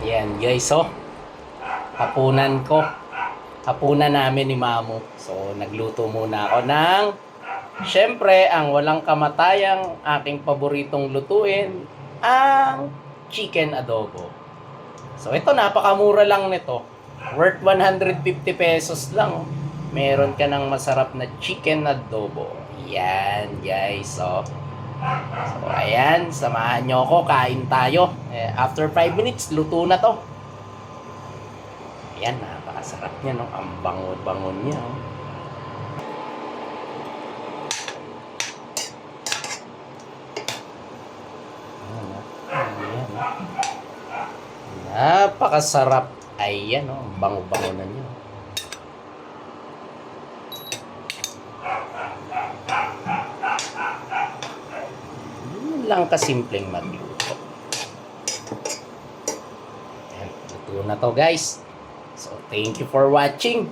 Yan guys, so hapunan ko. Hapunan namin ni Mamu. So nagluto muna ako ng syempre ang walang kamatayang aking paboritong lutuin, ang chicken adobo. So ito napakamura lang nito. Worth 150 pesos lang. Meron ka ng masarap na chicken adobo. Yan guys, so ayan, samahan nyo ako, kain tayo. After 5 minutes, luto na to. Ayan, napakasarap niya, no? Ang bango-bango niya. Oh. Ayan, napakasarap. Ayan, no? Ang bango-bango na niya. Lang kasimpleng magluto. Ayan, luto na to guys. So thank you for watching.